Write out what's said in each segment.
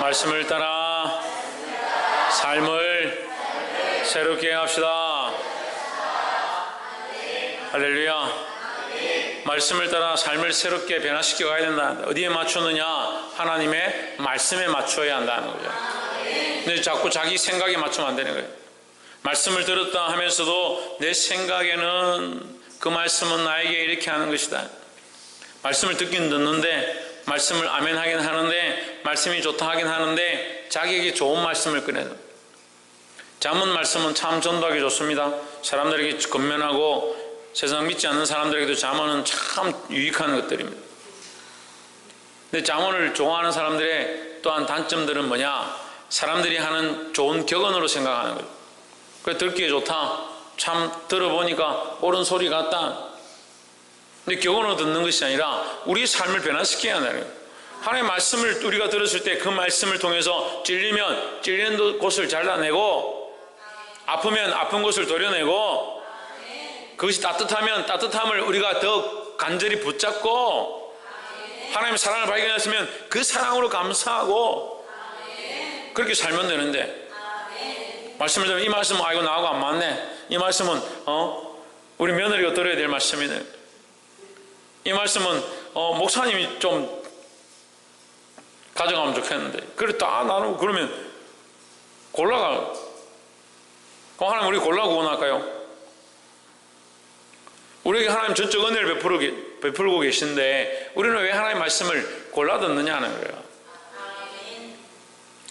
말씀을 따라 삶을 새롭게 합시다. 할렐루야. 말씀을 따라 삶을 새롭게 변화시켜 가야 된다. 어디에 맞추느냐? 하나님의 말씀에 맞춰야 한다는 거죠. 근데 자꾸 자기 생각에 맞추면 안 되는 거예요. 말씀을 들었다 하면서도 내 생각에는 그 말씀은 나에게 이렇게 하는 것이다. 말씀을 듣긴 듣는데, 말씀을 아멘 하긴 하는데, 말씀이 좋다 하긴 하는데 자기에게 좋은 말씀을 꺼내는, 잠언 말씀은 참 전도하기 좋습니다. 사람들에게 건면하고 세상 믿지 않는 사람들에게도 잠언은 참 유익한 것들입니다. 근데 잠언을 좋아하는 사람들의 또한 단점들은 뭐냐? 사람들이 하는 좋은 격언으로 생각하는 거예요. 그래, 듣기에 좋다, 참 들어보니까 옳은 소리 같다. 근데 격언으로 듣는 것이 아니라 우리의 삶을 변화시켜야 한다는 거예요. 하나님의 말씀을 우리가 들었을 때 그 말씀을 통해서 찔리면 찔리는 곳을 잘라내고, 아프면 아픈 곳을 도려내고, 그것이 따뜻하면 따뜻함을 우리가 더 간절히 붙잡고, 하나님의 사랑을 발견했으면 그 사랑으로 감사하고, 그렇게 살면 되는데, 말씀을 들으면 이 말씀은 이거 나하고 안 맞네, 이 말씀은 우리 며느리가 들어야 될 말씀이네, 이 말씀은 목사님이 좀 가져가면 좋겠는데, 그래 다 나누고 그러면 골라가. 그럼 하나님 우리 골라 구원할까요? 우리에게 하나님 전적 은혜를 베풀고 계신데 우리는 왜 하나님의 말씀을 골라 듣느냐 하는 거예요.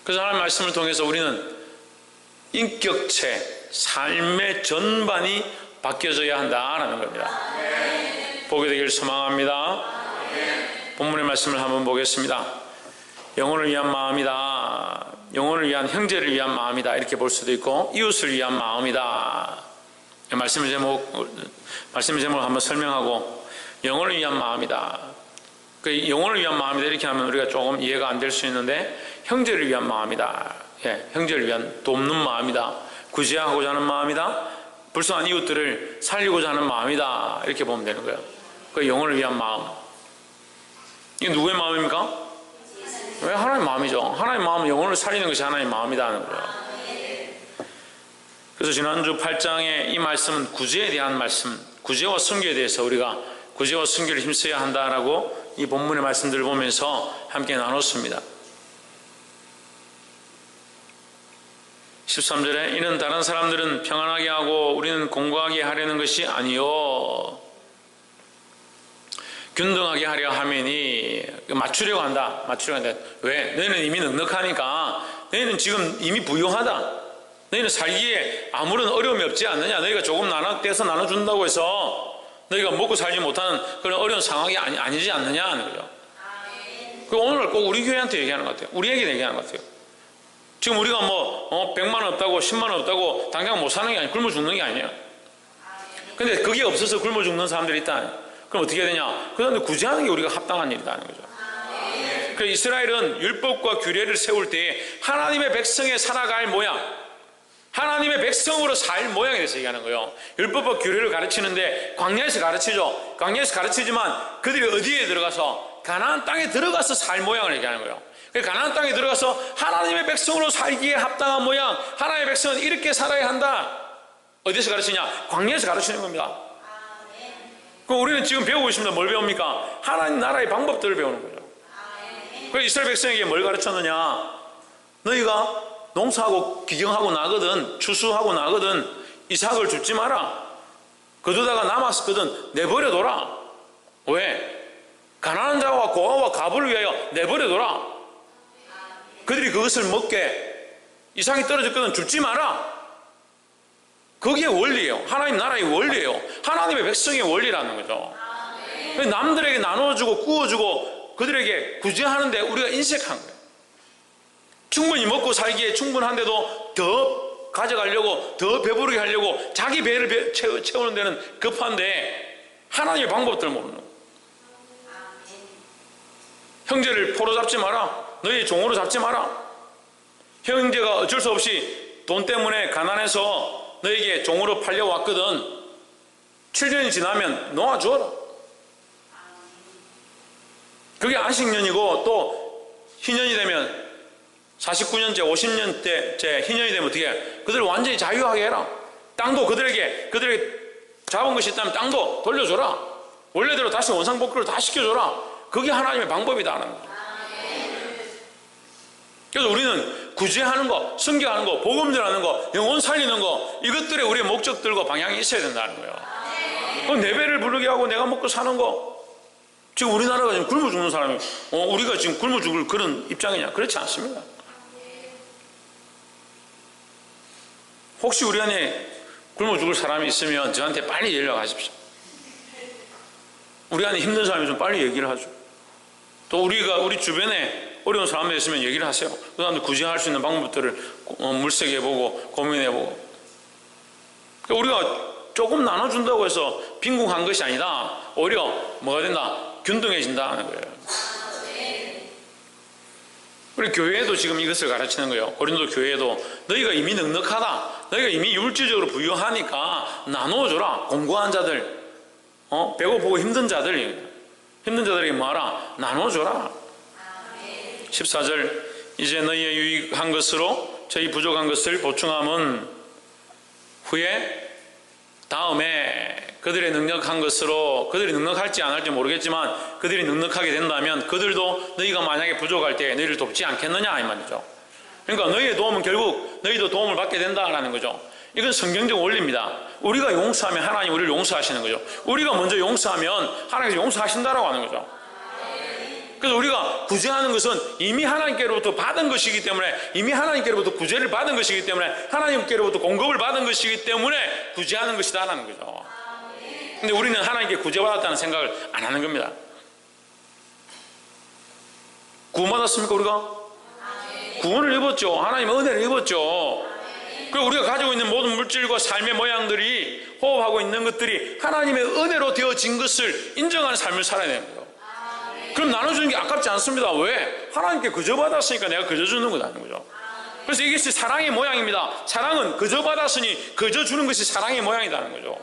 그래서 하나님의 말씀을 통해서 우리는 인격체, 삶의 전반이 바뀌어져야 한다라는 겁니다. 보게 되길 소망합니다. 본문의 말씀을 한번 보겠습니다. 영혼을 위한 마음이다, 영혼을 위한, 형제를 위한 마음이다, 이렇게 볼 수도 있고, 이웃을 위한 마음이다. 말씀의 제목을 한번 설명하고, 영혼을 위한 마음이다. 그 영혼을 위한 마음이다 이렇게 하면 우리가 조금 이해가 안 될 수 있는데, 형제를 위한 마음이다, 형제를 위한 돕는 마음이다, 구제하고자 하는 마음이다, 불쌍한 이웃들을 살리고자 하는 마음이다, 이렇게 보면 되는 거예요. 그 영혼을 위한 마음. 이게 누구의 마음입니까? 왜? 하나님의 마음이죠. 하나님의 마음은 영혼을 살리는 것이 하나님의 마음이다 하는 거예요. 그래서 지난주 8장의 이 말씀은 구제에 대한 말씀, 구제와 선교에 대해서 우리가 구제와 선교를 힘써야 한다라고 이 본문의 말씀들을 보면서 함께 나눴습니다. 13절에 이는 다른 사람들은 평안하게 하고 우리는 공고하게 하려는 것이 아니요 균등하게 하려 하매니, 맞추려고 한다. 왜? 너희는 이미 넉넉하니까, 너희는 지금 이미 부유하다, 너희는 살기에 아무런 어려움이 없지 않느냐, 너희가 조금 떼서 나눠준다고 해서 너희가 먹고 살지 못하는 그런 어려운 상황이 아니지 않느냐 하는 거죠. 그 오늘 꼭 우리 교회한테 얘기하는 것 같아요. 우리에게 얘기하는 것 같아요. 지금 우리가 100만 원 없다고 10만 원 없다고 당장 못 사는 게 아니에요. 굶어 죽는 게 아니에요. 근데 그게 없어서 굶어 죽는 사람들이 있다. 그럼 어떻게 해야 되냐? 그 사람들 구제하는 게 우리가 합당한 일이라는 거죠. 그래서 이스라엘은 율법과 규례를 세울 때 하나님의 백성의 살아갈 모양, 하나님의 백성으로 살 모양에 대해서 얘기하는 거예요. 율법과 규례를 가르치는데 광야에서 가르치죠. 광야에서 가르치지만 그들이 어디에 들어가서, 가나안 땅에 들어가서 살 모양을 얘기하는 거예요. 가나안 땅에 들어가서 하나님의 백성으로 살기에 합당한 모양, 하나님의 백성은 이렇게 살아야 한다. 어디서 가르치냐? 광야에서 가르치는 겁니다. 그럼 우리는 지금 배우고 있습니다. 뭘 배웁니까? 하나님 나라의 방법들을 배우는 거죠. 그래서 이스라엘 백성에게 뭘 가르쳤느냐? 너희가 농사하고 기경하고 나거든, 추수하고 나거든, 이삭을 줍지 마라. 거두다가 남았거든 내버려둬라. 왜? 가난한 자와 고아와 갑을 위하여 내버려둬라. 그들이 그것을 먹게, 이삭이 떨어졌거든 줍지 마라. 그게 원리예요. 하나님 나라의 원리예요. 하나님의 백성의 원리라는 거죠. 남들에게 나눠주고 구워주고 그들에게 구제하는데 우리가 인색한 거예요. 충분히 먹고 살기에 충분한데도 더 가져가려고, 더 배부르게 하려고 자기 배를 채우는 데는 급한데 하나님의 방법들을 모르는 거예요. 형제를 포로 잡지 마라. 너희 종으로 잡지 마라. 형제가 어쩔 수 없이 돈 때문에 가난해서 너에게 종으로 팔려왔거든. 7년이 지나면 놓아주어라. 그게 안식년이고 또 희년이 되면 49년째 50년째 희년이 되면 어떻게 해? 그들을 완전히 자유하게 해라. 땅도 그들에게 잡은 것이 있다면 땅도 돌려줘라. 원래대로 다시 원상복구를 다 시켜줘라. 그게 하나님의 방법이다 하는 거죠. 그래서 우리는 구제하는 거, 성경하는 거, 복음 전하는 거, 영혼 살리는 거, 이것들에 우리의 목적들과 방향이 있어야 된다는 거예요. 그럼 내 배를 부르게 하고 내가 먹고 사는 거, 지금 우리나라가 지금 굶어 죽는 사람이 우리가 지금 굶어 죽을 그런 입장이냐? 그렇지 않습니다. 혹시 우리 안에 굶어 죽을 사람이 있으면 저한테 빨리 연락하십시오. 우리 안에 힘든 사람이 좀 빨리 얘기를 하죠. 또 우리 주변에 어려운 사람이 있으면 얘기를 하세요. 그 사람들 구제할 수 있는 방법들을 물색해보고 고민해보고. 그러니까 우리가 조금 나눠준다고 해서 빈궁한 것이 아니다. 오히려 뭐가 된다? 균등해진다 하는 거예요. 우리 교회에도 지금 이것을 가르치는 거예요. 고린도 교회에도 너희가 이미 넉넉하다. 너희가 이미 물질적으로 부유하니까 나눠줘라. 공고한 자들, 배고프고 힘든 자들에게 뭐하라? 나눠줘라. 14절 이제 너희의 유익한 것으로 저희 부족한 것을 보충함은 후에 다음에 그들의 넉넉한 것으로, 그들이 넉넉할지 안 할지 모르겠지만 그들이 넉넉하게 된다면 그들도 너희가 만약에 부족할 때 너희를 돕지 않겠느냐 이 말이죠. 그러니까 너희의 도움은 결국 너희도 도움을 받게 된다라는 거죠. 이건 성경적 원리입니다. 우리가 용서하면 하나님 우리를 용서하시는 거죠. 우리가 먼저 용서하면 하나님께서 용서하신다라고 하는 거죠. 그래서 우리가 구제하는 것은 이미 하나님께로부터 받은 것이기 때문에, 이미 하나님께로부터 구제를 받은 것이기 때문에, 하나님께로부터 공급을 받은 것이기 때문에 구제하는 것이다라는 거죠. 근데 우리는 하나님께 구제받았다는 생각을 안 하는 겁니다. 구원받았습니까 우리가? 구원을 입었죠. 하나님의 은혜를 입었죠. 그리고 우리가 가지고 있는 모든 물질과 삶의 모양들이, 호흡하고 있는 것들이 하나님의 은혜로 되어진 것을 인정하는 삶을 살아야 되는 거예요. 그럼 나눠주는 게 아깝지 않습니다. 왜? 하나님께 그저 받았으니까 내가 그저 주는 거라는 거죠. 그래서 이것이 사랑의 모양입니다. 사랑은 그저 받았으니 그저 주는 것이 사랑의 모양이라는 거죠.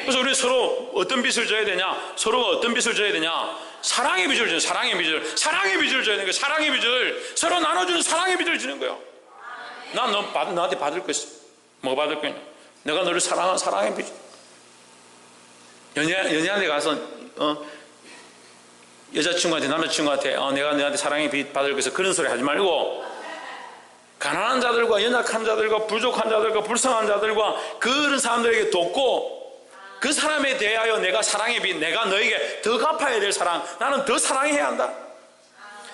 그래서 우리 서로 어떤 빚을 져야 되냐? 서로가 어떤 빚을 져야 되냐? 사랑의 빚을 줘요. 사랑의 빚을 줘야 되는 거예요. 사랑의 빚을 서로 나눠주는 사랑의 빚을 주는 거예요. 난 너한테 받을 거 있어. 뭐 받을 거냐? 내가 너를 사랑한 사랑의 빚. 연애한테 가서 여자친구한테 남자친구한테 내가 너한테 사랑의 빚 받을 거 있어. 그런 소리 하지 말고 가난한 자들과 연약한 자들과 부족한 자들과 불쌍한 자들과 그런 사람들에게 돕고, 그 사람에 대하여 내가 사랑의 빚, 내가 너에게 더 갚아야 될 사랑, 나는 더 사랑해야 한다.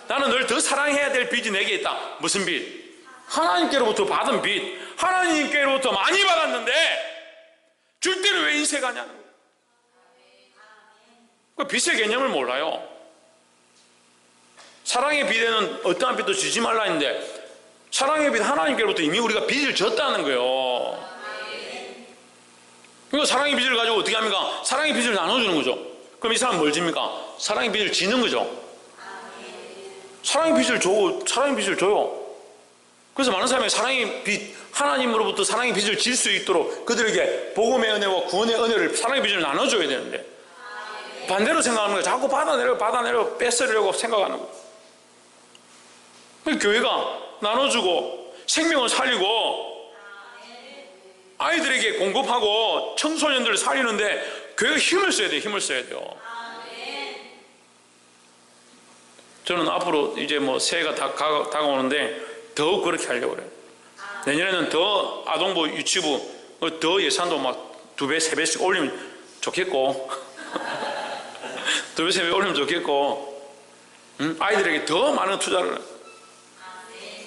나는 널 더 사랑해야 될 빚이 내게 있다. 무슨 빚? 하나님께로부터 받은 빚. 하나님께로부터 많이 받았는데 줄 때는 왜 인색하냐는 거예요. 그 빚의 개념을 몰라요. 사랑의 빚에는 어떠한 빚도 지지 말라 했는데, 사랑의 빚, 하나님께로부터 이미 우리가 빚을 졌다는 거예요. 그러니까 사랑의 빚을 가지고 어떻게 합니까? 사랑의 빚을 나눠주는 거죠. 그럼 이 사람 뭘 집니까? 사랑의 빚을 지는 거죠. 사랑의 빚을 줘요. 그래서 많은 사람이 사랑의 빚, 하나님으로부터 사랑의 빚을 질 수 있도록 그들에게 복음의 은혜와 구원의 은혜를, 사랑의 빚을 나눠줘야 되는데 반대로 생각하는 거예요. 자꾸 받아내려 뺏으려고 생각하는 거예요. 교회가 나눠주고 생명을 살리고 아이들에게 공급하고 청소년들을 살리는데 교회가 힘을 써야 돼요. 저는 앞으로 이제 뭐 새해가 다가오는데 더욱 그렇게 하려고 그래요. 내년에는 더 아동부, 유치부 더 예산도 막 2배, 3배씩 올리면 좋겠고 2배, 3배 올리면 좋겠고, 아이들에게 더 많은 투자를.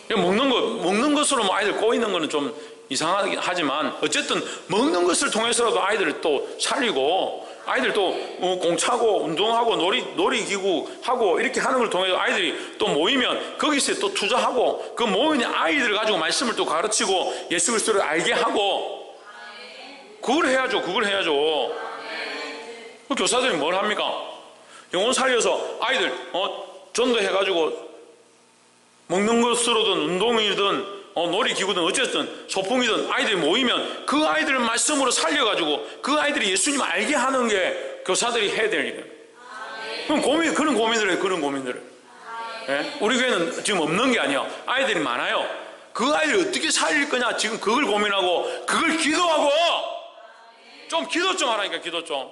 먹는 것으로 뭐 아이들 꼬이는 거는 좀 이상하긴 하지만 어쨌든 먹는 것을 통해서라도 아이들을 또 살리고, 아이들 또 공차고 운동하고 놀이기구 하고 이렇게 하는 걸 통해서 아이들이 또 모이면 거기서 또 투자하고, 그 모이는 아이들을 가지고 말씀을 또 가르치고 예수 그리스도를 알게 하고, 그걸 해야죠. 교사들이 뭘 합니까? 영혼 살려서 아이들 전도해가지고 먹는 것으로든 운동이든 놀이기구든 어쨌든 소풍이든 아이들이 모이면 그 아이들을 말씀으로 살려가지고 그 아이들이 예수님을 알게 하는 게 교사들이 해야 될 일이에요. 그럼 그런 고민들을 해요. 예? 우리 교회는 지금 없는 게 아니에요. 아이들이 많아요. 그 아이를 어떻게 살릴 거냐 지금 그걸 고민하고 그걸 기도하고 좀 기도 좀 하라니까. 기도 좀.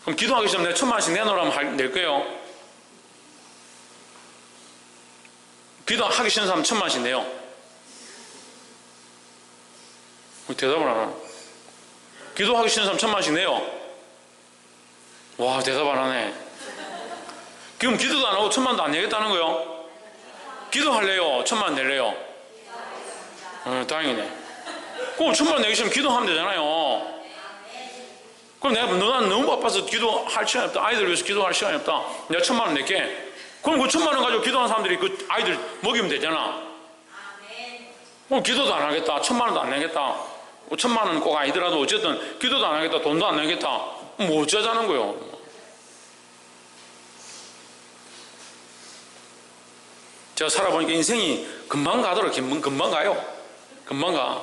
그럼 기도하기 전에 내가 1,000만 원씩 내놓으라면 낼 거예요. 기도하기 싫은 사람 1,000만 원씩 내요. 대답을 안 하나? 기도하기 싫은 사람 1,000만 원씩 내요. 와, 대답 안 하네. 그럼 기도도 안 하고 1,000만 원도 안 내겠다는 거요? 기도할래요? 1,000만 원 낼래요? 다행이네. 그럼 1,000만 원 내기 싫으면 기도하면 되잖아요. 그럼 내가 난 너무 바빠서 기도할 시간이 없다. 아이들 위해서 기도할 시간이 없다. 내가 1,000만 원 낼게. 그럼 그 1,000만 원 가지고 기도하는 사람들이 그 아이들 먹이면 되잖아. 그럼 기도도 안 하겠다. 1,000만 원도 안 내겠다. 5,000만 원은 꼭 아니더라도 어쨌든 기도도 안 하겠다. 돈도 안 내겠다. 뭐 어쩌자는 거요. 제가 살아보니까 인생이 금방 가더라. 금방 가요. 금방 가.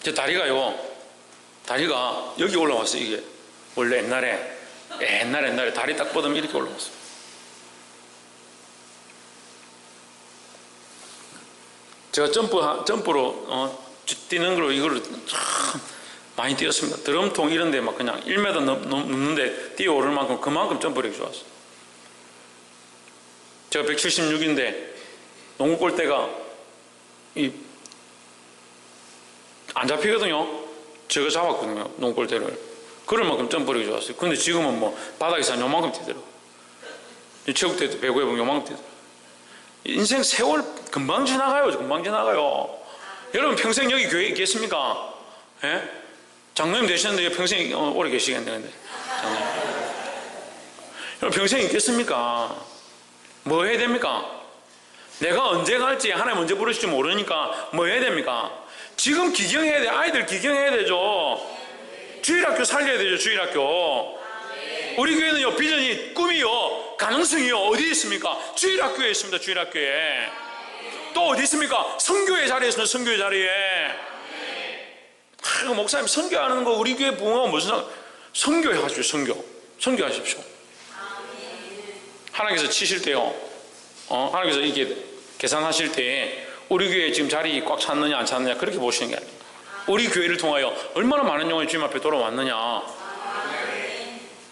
제 다리가 여기 올라왔어. 이게 원래 옛날에 다리 딱 뻗으면 이렇게 올라왔어. 제가 점프로 뛰는 걸로 이걸 참 많이 뛰었습니다. 드럼통 이런 데 막 그냥 1m 넘는데 뛰어오를 만큼 그만큼 점프력이 좋았어. 제가 176인데 농구 골대가 안 잡히거든요. 제가 잡았거든요. 농구 골대를. 그럴 만큼 점프력이 좋았어요. 근데 지금은 뭐 바닥에서 한 요만큼 뛰더라고. 체육대 때 배구해 보면 요만큼 뛰더라고. 인생 세월 금방 지나가요. 금방 지나가요. 여러분 평생 여기 교회에 있겠습니까? 예? 장로님 되시는데 평생 오래 계시겠네. 근데 여러분 평생 있겠습니까? 뭐 해야 됩니까? 내가 언제 갈지 하나님 언제 부르실지 모르니까 뭐 해야 됩니까? 지금 기경해야 돼. 아이들 기경해야 되죠. 주일학교 살려야 되죠. 주일학교. 우리 교회는요, 비전이, 꿈이요, 가능성이요, 어디에 있습니까? 주일학교에 있습니다. 주일학교에. 또 어디 있습니까? 선교회 자리에 있습니다. 선교회 자리에. 목사님 선교하는 거 우리 교회 부흥하고 무슨 상관? 선교해 하십시오. 선교하십시오. 하나님께서 치실 때요, 하나님께서 이렇게 계산하실 때 우리 교회 지금 자리 꽉 찼느냐 안 찼느냐 그렇게 보시는 게 아닙니다. 우리 교회를 통하여 얼마나 많은 영혼이 주님 앞에 돌아왔느냐.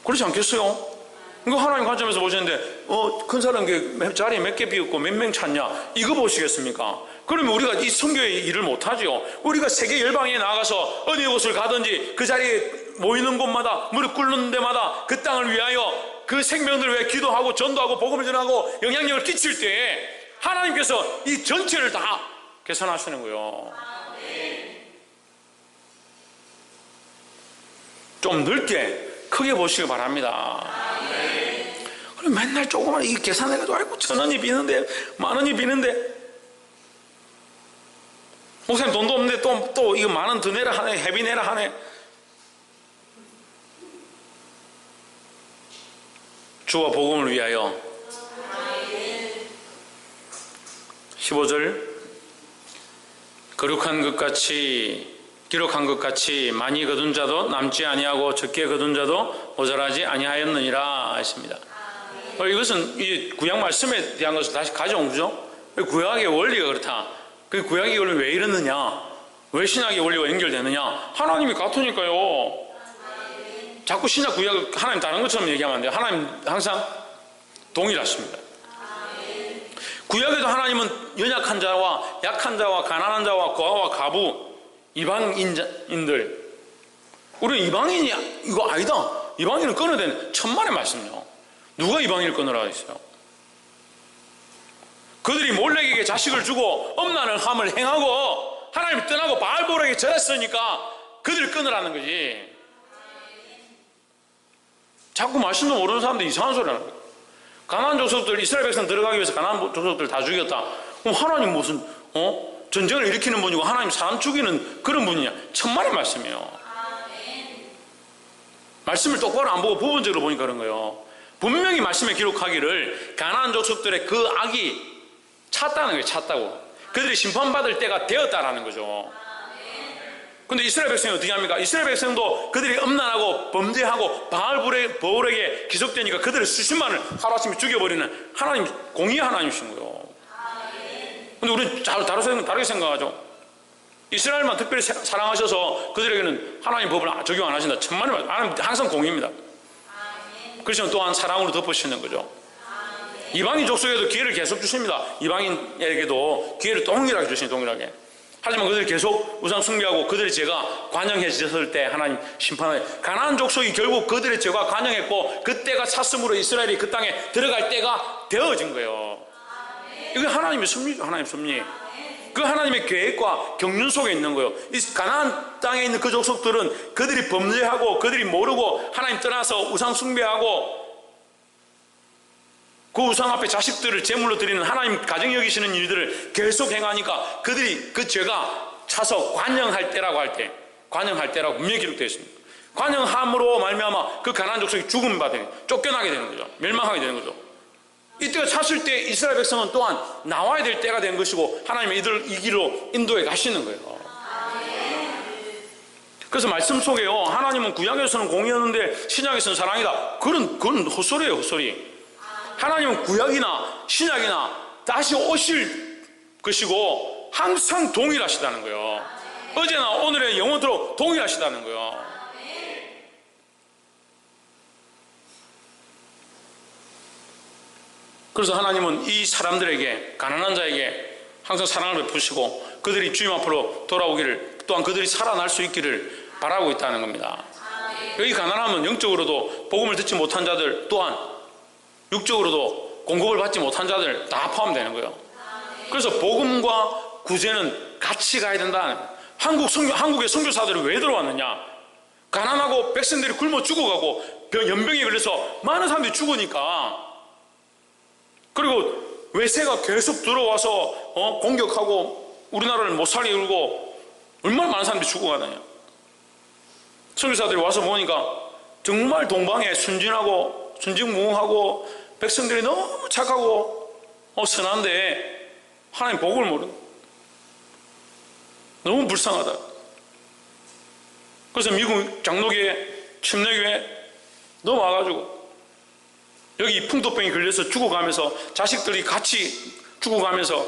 그렇지 않겠어요? 이거 하나님 관점에서 보시는데 큰 사람 자리 몇 개 비었고 몇 명 찼냐 이거 보시겠습니까? 그러면 우리가 이 선교의 일을 못하죠. 우리가 세계 열방에 나가서 어느 곳을 가든지 그 자리에 모이는 곳마다 무릎 꿇는 데마다 그 땅을 위하여 그 생명들을 위해 기도하고 전도하고 복음을 전하고 영향력을 끼칠 때 하나님께서 이 전체를 다 계산하시는 거예요. 좀 넓게 크게 보시기 바랍니다. 그럼 맨날 조그만 이 계산해가지고 아이고 1,000원이 비는데 10,000원이 비는데 목사님 돈도 없는데 또 이거 10,000원 더 내라 하네. 회비 내라 하네. 주와 복음을 위하여 15절 거룩한 것 같이 기록한 것 같이 많이 거둔 자도 남지 아니하고 적게 거둔 자도 모자라지 아니하였느니라 했습니다. 이것은 이 구약 말씀에 대한 것을 다시 가져온 거죠. 구약의 원리가 그렇다. 그 구약의 원리는 왜 이러느냐, 왜 신약의 원리와 연결되느냐, 하나님이 같으니까요. 자꾸 신약 구약을 하나님 다른 것처럼 얘기하면 안 돼요. 하나님 항상 동일하십니다. 구약에도 하나님은 연약한 자와 약한 자와 가난한 자와 고아와 과부 이방인들, 우리는 이방인이 이거 아니다. 이방인을 끊어야 되는 천만의 말씀이요. 누가 이방인을 끊으라 했어요? 그들이 몰렉에게 자식을 주고 엄란을 함을 행하고 하나님을 떠나고 바알보락에 절했으니까 그들을 끊으라는 거지. 자꾸 말씀도 모르는 사람들이 이상한 소리 하는 거예요. 가나안 족속들, 이스라엘 백성 들어가기 위해서 가나안 족속들 다 죽였다. 그럼 하나님 무슨 전쟁을 일으키는 분이고 하나님 사람 죽이는 그런 분이냐? 천만의 말씀이에요. 말씀을 똑바로 안 보고 부분적으로 보니까 그런 거예요. 분명히 말씀에 기록하기를 가나안 족속들의 그 악이 찼다는 거예요. 찼다고. 그들이 심판받을 때가 되었다라는 거죠. 근데 이스라엘 백성이 어떻게 합니까? 이스라엘 백성도 그들이 음란하고 범죄하고 바알볼에게 기속되니까 그들의 수십만을 하루아침에 죽여버리는 하나님, 공의의 하나님이신 거예요. 근데 우리는 다르게 생각하죠. 이스라엘만 특별히 사랑하셔서 그들에게는 하나님 법을 적용 안 하신다. 천만에 하나님 항상 공의입니다. 그렇지만 또한 사랑으로 덮으시는 거죠. 이방인 족속에도 기회를 계속 주십니다. 이방인에게도 기회를 동일하게 주시니 동일하게. 하지만 그들이 계속 우상 숭배하고 그들의 죄가 관영해졌을 때 하나님 심판을, 가나안 족속이 결국 그들의 죄가 관영했고 그때가 찼으므로 이스라엘이 그 땅에 들어갈 때가 되어진 거예요. 이게 하나님의 섭리죠. 하나님의 섭리. 그 하나님의 계획과 경륜 속에 있는 거예요. 이 가나안 땅에 있는 그 족속들은 그들이 범죄하고 그들이 모르고 하나님 떠나서 우상 숭배하고 그 우상 앞에 자식들을 제물로 드리는 하나님 가정 여기시는 일들을 계속 행하니까 그들이 그 죄가 차서 관영할 때라고 분명히 기록되어 있습니다. 관영함으로 말미암아 그 가나안 족속이 죽음 받게, 쫓겨나게 되는 거죠. 멸망하게 되는 거죠. 이때가 찼을 때 이스라엘 백성은 또한 나와야 될 때가 된 것이고 하나님이 이들을 이 길로 인도해 가시는 거예요. 그래서 말씀 속에요, 하나님은 구약에서는 공의였는데 신약에서는 사랑이다. 그건 헛소리예요, 헛소리. 하나님은 구약이나 신약이나 다시 오실 것이고 항상 동일하시다는 거예요. 어제나 오늘의 영원토록 동일하시다는 거예요. 그래서 하나님은 이 사람들에게, 가난한 자에게 항상 사랑을 베푸시고 그들이 주님 앞으로 돌아오기를, 또한 그들이 살아날 수 있기를 바라고 있다는 겁니다. 여기 가난하면 영적으로도 복음을 듣지 못한 자들, 또한 육적으로도 공급을 받지 못한 자들 다 포함되는 거예요. 그래서 복음과 구제는 같이 가야 된다는 거예요. 한국의 선교사들이 왜 들어왔느냐? 가난하고 백성들이 굶어 죽어가고 연병에 걸려서 많은 사람들이 죽으니까, 그리고 외세가 계속 들어와서 공격하고 우리나라를 못 살게 울고 얼마나 많은 사람들이 죽어가느냐. 선교사들이 와서 보니까 정말 동방에 순진하고 순진무구하고 백성들이 너무 착하고 선한데 하나님 복을 모르는, 너무 불쌍하다. 그래서 미국 장로교회, 침례교회 넘어와가지고 여기 풍토병이 걸려서 죽어가면서 자식들이 같이 죽어가면서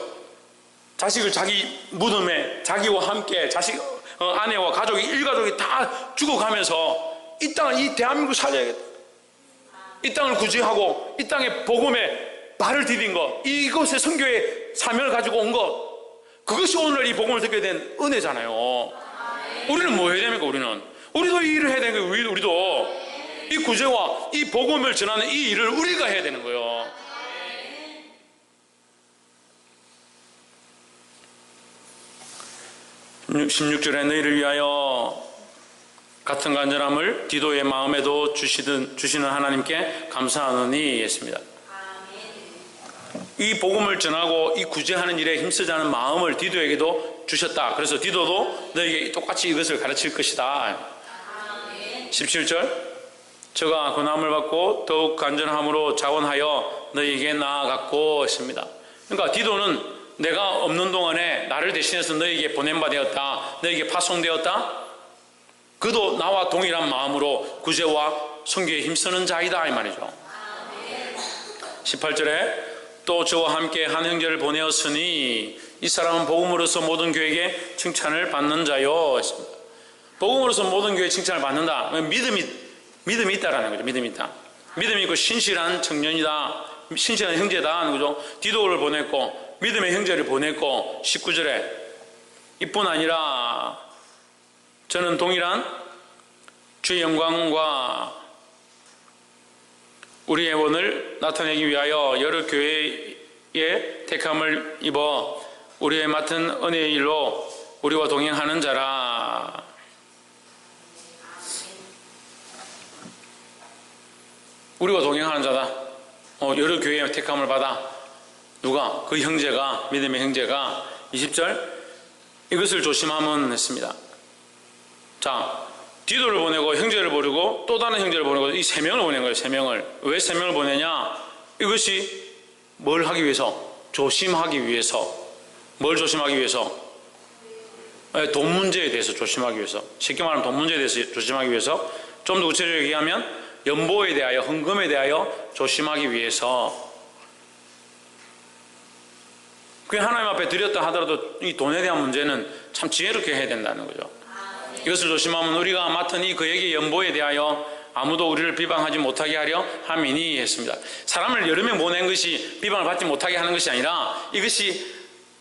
자식을 자기 무덤에 자기와 함께 자식, 아내와 가족이 일가족이 다 죽어가면서 이 땅을, 이 대한민국을 살려야겠다, 이 땅을 구제하고 이 땅에 복음에 발을 디딘 것, 이것의 선교의 사명을 가지고 온 것, 그것이 오늘 이 복음을 듣게 된 은혜잖아요. 우리는 뭐 해야 됩니까? 우리도 이 일을 해야 되는 거예요. 우리도 이 구제와 이 복음을 전하는 이 일을 우리가 해야 되는 거예요. 16절에 너희를 위하여 같은 간절함을 디도의 마음에도 주시는 하나님께 감사하노니 했습니다. 이 복음을 전하고 이 구제하는 일에 힘쓰자는 마음을 디도에게도 주셨다. 그래서 디도도 너희에게 똑같이 이것을 가르칠 것이다. 17절, 저가 권함을 받고 더욱 간절함으로 자원하여 너희에게 나아갔고 했습니다. 그러니까 디도는 내가 없는 동안에 나를 대신해서 너희에게 보낸바 되었다, 너희에게 파송되었다. 그도 나와 동일한 마음으로 구제와 선교에 힘쓰는 자이다 이 말이죠. 18절에 또 저와 함께 한 형제를 보내었으니 이 사람은 복음으로서 모든 교회에게 칭찬을 받는 자요 했습니다. 복음으로서 모든 교회에 칭찬을 받는다. 믿음이 있다라는 거죠. 믿음이 있다. 믿음이 있고 신실한 청년이다. 신실한 형제다 하는 거죠. 디도를 보냈고 믿음의 형제를 보냈고, 19절에 이뿐 아니라 저는 동일한 주의 영광과 우리의 원을 나타내기 위하여 여러 교회의 택함을 입어 우리의 맡은 은혜의 일로 우리와 동행하는 자라. 우리와 동행하는 자다. 여러 교회의 택함을 받아. 누가? 그 형제가, 믿음의 형제가. 20절, 이것을 조심하면 했습니다. 자, 디도를 보내고 형제를 보내고 또 다른 형제를 보내고 이 세 명을 보낸 거예요. 세 명을. 왜 세 명을 보내냐? 이것이 뭘 하기 위해서? 조심하기 위해서. 뭘 조심하기 위해서? 돈 문제에 대해서 조심하기 위해서, 쉽게 말하면 돈 문제에 대해서 조심하기 위해서, 좀 더 구체적으로 얘기하면 연보에 대하여, 헌금에 대하여 조심하기 위해서. 그 하나님 앞에 드렸다 하더라도 이 돈에 대한 문제는 참 지혜롭게 해야 된다는 거죠. 이것을 조심하면 우리가 맡은 이 그에게 연보에 대하여 아무도 우리를 비방하지 못하게 하려 함이니 했습니다. 사람을 여러 명 보낸 것이 비방을 받지 못하게 하는 것이 아니라 이것이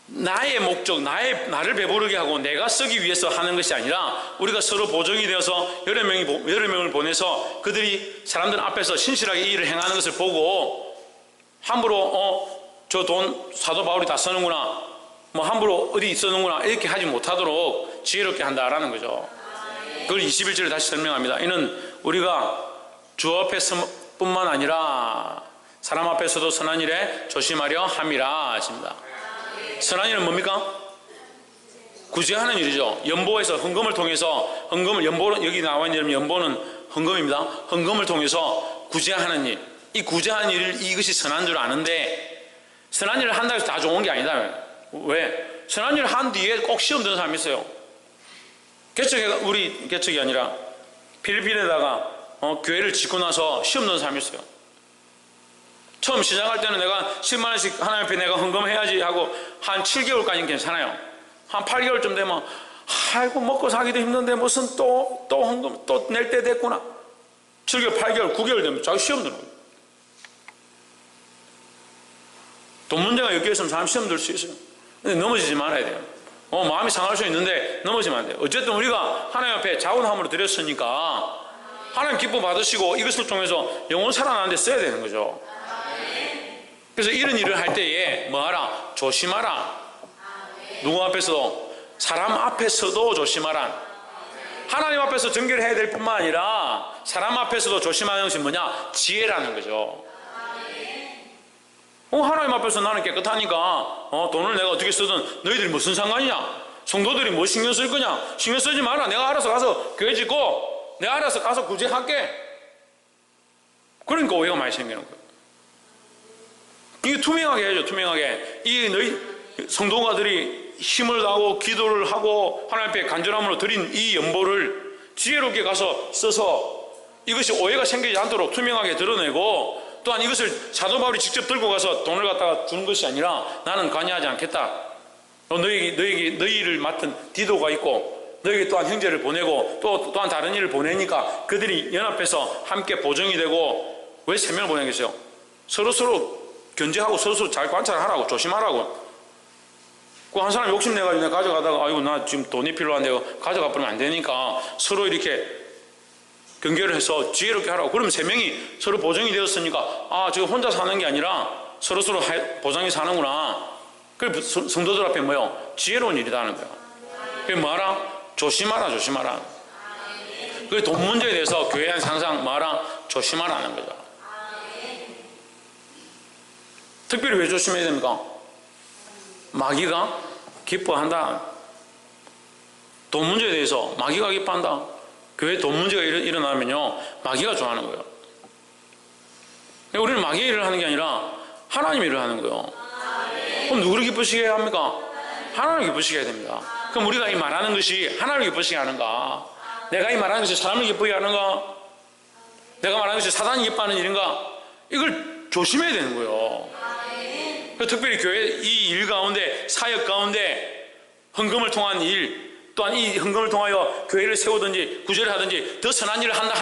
나의 목적, 나를 배부르게 하고 내가 쓰기 위해서 하는 것이 아니라 우리가 서로 보정이 되어서 여러 명을 보내서 그들이 사람들 앞에서 신실하게 이 일을 행하는 것을 보고 함부로 저 돈 사도 바울이 다 쓰는구나, 뭐 함부로 어디 쓰는구나 이렇게 하지 못하도록 지혜롭게 한다라는 거죠. 그걸 21절에 다시 설명합니다. 이는 우리가 주 앞에서뿐만 아니라 사람 앞에서도 선한 일에 조심하려 함이라 하십니다. 선한 일은 뭡니까? 구제하는 일이죠. 연보에서 헌금을 통해서, 연보는 여기 나와 있는 연보는 헌금입니다. 헌금을 통해서 구제하는 일, 이 구제하는 일, 이것이 선한 줄 아는데 선한 일을 한다고 해서 다 좋은 게 아니다. 왜? 선한 일을 한 뒤에 꼭 시험 드는 사람이 있어요. 우리 개척이 아니라 필리핀에다가 교회를 짓고 나서 시험 드는 사람이 있어요. 처음 시작할 때는 내가 10만 원씩 하나님 앞에 내가 헌금해야지 하고 한 7개월까지는 괜찮아요. 한 8개월쯤 되면 아이고 먹고 사기도 힘든데 무슨 또 헌금 또 낼 때 됐구나. 7개월, 8개월, 9개월 되면 자기 시험 드는 거예요. 돈 문제가 엮여 있으면 사람 시험 들 수 있어요. 근데 넘어지지 말아야 돼요. 마음이 상할 수 있는데 넘어지면 안 돼요. 어쨌든 우리가 하나님 앞에 자원함으로 드렸으니까 하나님 기쁨 받으시고 이것을 통해서 영혼 살아나는 데 써야 되는 거죠. 그래서 이런 일을 할 때에 뭐하라? 조심하라. 누구 앞에서도? 사람 앞에서도 조심하라. 하나님 앞에서 정결 해야 될 뿐만 아니라 사람 앞에서도 조심하는 것이 뭐냐? 지혜라는 거죠. 하나님 앞에서 나는 깨끗하니까 돈을 내가 어떻게 쓰든 너희들이 무슨 상관이냐? 성도들이 뭐 신경 쓸 거냐? 신경 쓰지 마라. 내가 알아서 가서 교회 짓고 내가 알아서 가서 구제할게. 그러니까 오해가 많이 생기는 거예요. 이게 투명하게 해야죠. 투명하게. 이 너희 성도가들이 힘을 다하고 기도를 하고 하나님 앞에 간절함으로 드린 이 연보를 지혜롭게 가서 써서 이것이 오해가 생기지 않도록 투명하게 드러내고, 또한 이것을 사도 바울이 직접 들고 가서 돈을 갖다가 주는 것이 아니라 나는 관여하지 않겠다. 너희를 맡은 디도가 있고 너희에게 또한 형제를 보내고 또한 다른 일을 보내니까 그들이 연합해서 함께 보정이 되고. 왜 3명을 보내겠어요? 서로 견제하고 서로 잘 관찰하라고, 조심하라고. 그 한 사람 욕심내가지고 내가 가져가다가 아이고 나 지금 돈이 필요한데 가져가 버리면 안 되니까 서로 이렇게 경계를 해서 지혜롭게 하라고. 그러면 3명이 서로 보정이 되었으니까 지금 혼자 사는 게 아니라 서로 보정이 사는구나. 그 성도들 앞에 뭐요? 지혜로운 일이다 하는 거야. 그게 뭐하라? 조심하라. 그 돈 문제에 대해서 교회 안에서 항상 뭐하라? 조심하라는 거죠. 특별히 왜 조심해야 됩니까? 마귀가 기뻐한다. 돈 문제에 대해서 마귀가 기뻐한다. 교회에 돈 문제가 일어나면요 마귀가 좋아하는 거예요. 우리는 마귀의 일을 하는 게 아니라 하나님의 일을 하는 거예요. 그럼 누구를 기쁘시게 해야 합니까? 하나님을 기쁘시게 해야 됩니다. 그럼 우리가 이 말하는 것이 하나님을 기쁘시게 하는가? 내가 이 말하는 것이 사람을 기쁘게 하는가? 내가 말하는 것이 사단이 기뻐하는 일인가? 이걸 조심해야 되는 거예요. 특별히 교회 이 일 가운데, 사역 가운데 헌금을 통한 일, 또한 이 헌금을 통하여 교회를 세우든지 구제를 하든지 더 선한 일을 한다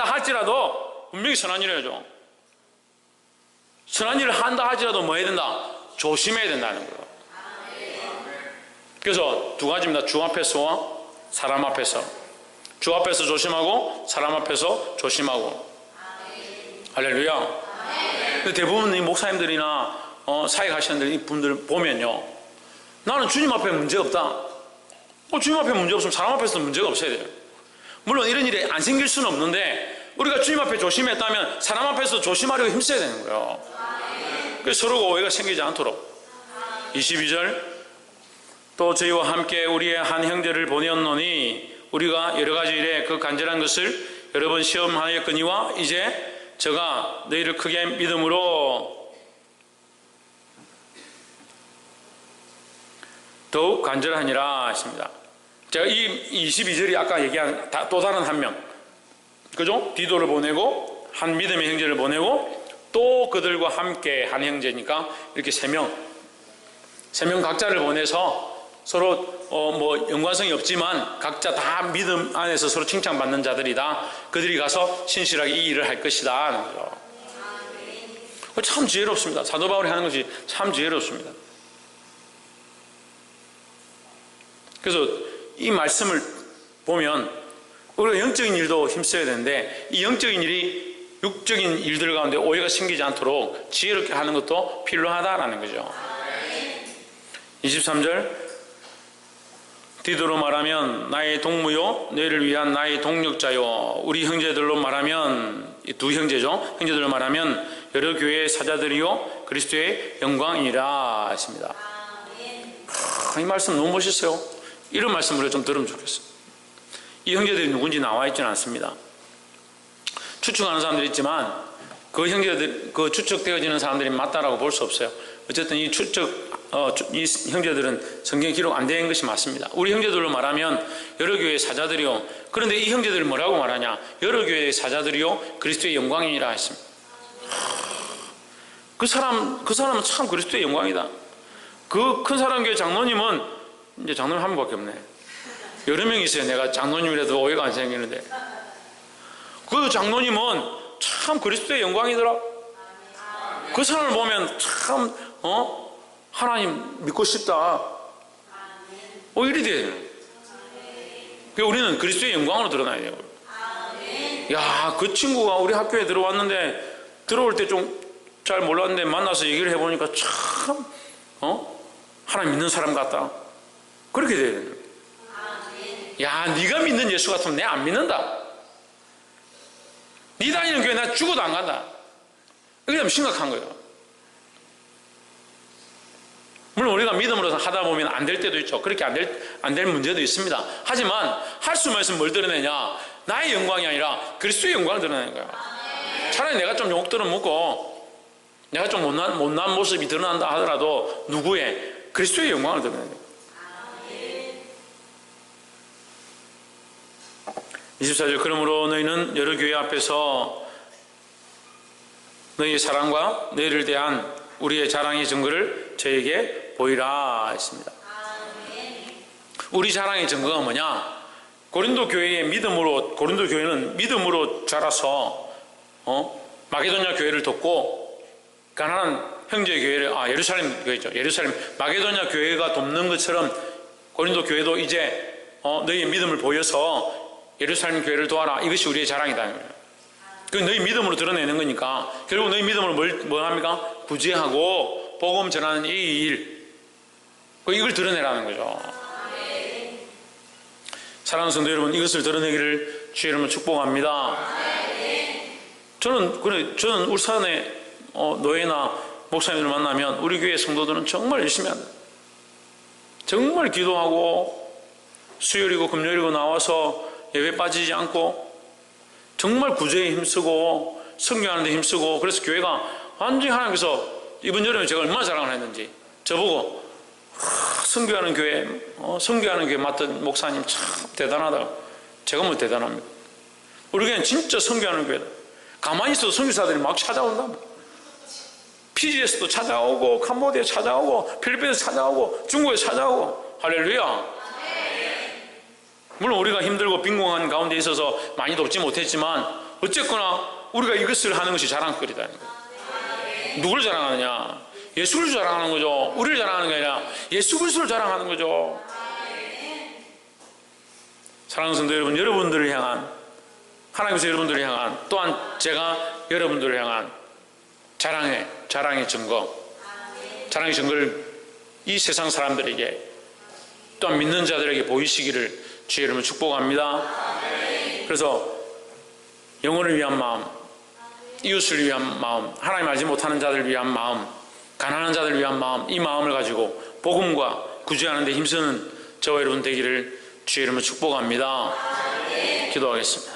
할지라도 분명히 선한 일을 해야죠. 선한 일을 한다 할지라도 뭐 해야 된다? 조심해야 된다는 거예요. 그래서 2가지입니다. 주 앞에서와 사람 앞에서. 주 앞에서 조심하고 사람 앞에서 조심하고. 할렐루야. 근데 대부분 이 목사님들이나 사역하시는 이 분들 보면요, 나는 주님 앞에 문제 없다. 주님 앞에 문제 없으면 사람 앞에서도 문제가 없어야 돼요. 물론 이런 일이 안 생길 수는 없는데 우리가 주님 앞에 조심했다면 사람 앞에서 조심하려고 힘써야 되는 거예요. 그래서 서로가 오해가 생기지 않도록. 22절, 또 저희와 함께 우리의 한 형제를 보내었노니 우리가 여러 가지 일에 그 간절한 것을 여러 번 시험하였거니와 이제 저가 너희를 크게 믿음으로 더욱 간절하니라 했습니다. 제가 이 22절이 아까 얘기한 또 다른 한 명, 그죠? 디도를 보내고 한 믿음의 형제를 보내고 또 그들과 함께 한 형제니까 이렇게 세 명 각자를 보내서 서로 뭐 연관성이 없지만 각자 다 믿음 안에서 서로 칭찬받는 자들이다. 그들이 가서 신실하게 이 일을 할 것이다 하는 거죠. 참 지혜롭습니다. 사도 바울이 하는 것이 참 지혜롭습니다. 그래서 이 말씀을 보면 우리가 영적인 일도 힘써야 되는데 이 영적인 일이 육적인 일들 가운데 오해가 생기지 않도록 지혜롭게 하는 것도 필요하다라는 거죠. 23절 디도로 말하면 나의 동무요 너희를 위한 나의 동력자요 우리 형제들로 말하면 이 두 형제죠. 형제들로 말하면 여러 교회의 사자들이요 그리스도의 영광이라 했습니다. 이 말씀 너무 멋있어요. 이런 말씀을 좀 들으면 좋겠어요. 이 형제들이 누군지 나와 있지는 않습니다. 추측하는 사람들이 있지만 그 형제들, 그 추측되어지는 사람들이 맞다라고 볼 수 없어요. 어쨌든 이 이 형제들은 성경에 기록 안 된 것이 맞습니다. 우리 형제들로 말하면 여러 교회의 사자들이요. 그런데 이 형제들이 뭐라고 말하냐? 여러 교회의 사자들이요 그리스도의 영광이라 했습니다. 그 사람은 참 그리스도의 영광이다. 그 큰 사람교회 장로님은 이제 장로님 한 분밖에 없네. 여러 명 있어요. 내가 장로님이라도 오해가 안 생기는데 그 장로님은 참 그리스도의 영광이더라. 그 사람을 보면 참 하나님 믿고 싶다. 이리 돼요. 우리는 그리스도의 영광으로 드러나야 돼요. 야, 그 친구가 우리 학교에 들어왔는데 들어올 때 좀 잘 몰랐는데 만나서 얘기를 해보니까 참 하나님 믿는 사람 같다. 그렇게 돼야 돼요. 야, 네가 믿는 예수 같으면 내가 안 믿는다. 네 다니는 교회 나 죽어도 안 간다. 이게 좀 심각한 거예요. 물론 우리가 믿음으로서 하다 보면 안 될 때도 있죠. 그렇게 안 될 문제도 있습니다. 하지만 할 수만 있으면 뭘 드러내냐? 나의 영광이 아니라 그리스도의 영광을 드러내는 거야. 차라리 내가 좀 욕 들어먹고 내가 좀 못난 모습이 드러난다 하더라도 누구의? 그리스도의 영광을 드러내는 거야. 24절 그러므로 너희는 여러 교회 앞에서 너희의 사랑과 너희를 대한 우리의 자랑의 증거를 저에게 보이라 했습니다. 우리 자랑의 증거가 뭐냐? 고린도 교회는 믿음으로 자라서 마게도냐 교회를 돕고 가난한 형제 교회를 예루살렘 교회죠. 예루살렘 마게도냐 교회가 돕는 것처럼 고린도 교회도 이제 너희의 믿음을 보여서 예루살렘 교회를 도와라. 이것이 우리의 자랑이다. 그 너희 믿음으로 드러내는 거니까 결국 너희 믿음으로 뭘 합니까? 구제하고 복음 전하는 이 일, 이걸 드러내라는 거죠. 사랑하는 성도 여러분, 이것을 드러내기를 주의 이름으로 축복합니다. 저는 울산에 노예나 목사님들 만나면 우리 교회 성도들은 정말 열심히 한다. 정말 기도하고 수요일이고 금요일이고 나와서 예배 빠지지 않고 정말 구제에 힘쓰고 선교하는 데 힘쓰고 그래서 교회가 완전히 하나님께서 이번 여름에 제가 얼마나 자랑을 했는지 저보고 선교하는 교회 맡은 목사님 참 대단하다. 제가 뭐 대단합니다. 우리 교회는 진짜 선교하는 교회다. 가만히 있어도 선교사들이 막 찾아온다. 피지에서도 찾아오고 캄보디아 찾아오고 필리핀에서 찾아오고 중국에서 찾아오고 할렐루야. 물론 우리가 힘들고 빈곤한 가운데 있어서 많이 돕지 못했지만 어쨌거나 우리가 이것을 하는 것이 자랑거리다. 누구를 자랑하느냐? 예수를 자랑하는 거죠. 우리를 자랑하는 게 아니라 예수 그리스도를 자랑하는 거죠. 사랑하는 성도 여러분, 여러분들을 향한 하나님께서 여러분들을 향한 또한 제가 여러분들을 향한 자랑의 증거, 자랑의 증거를 이 세상 사람들에게 또한 믿는 자들에게 보이시기를 주의 이름으로 축복합니다. 그래서 영혼을 위한 마음, 이웃을 위한 마음, 하나님 알지 못하는 자들을 위한 마음, 가난한 자들을 위한 마음, 이 마음을 가지고 복음과 구제하는 데 힘쓰는 저와 여러분 되기를 주의 이름으로 축복합니다. 기도하겠습니다.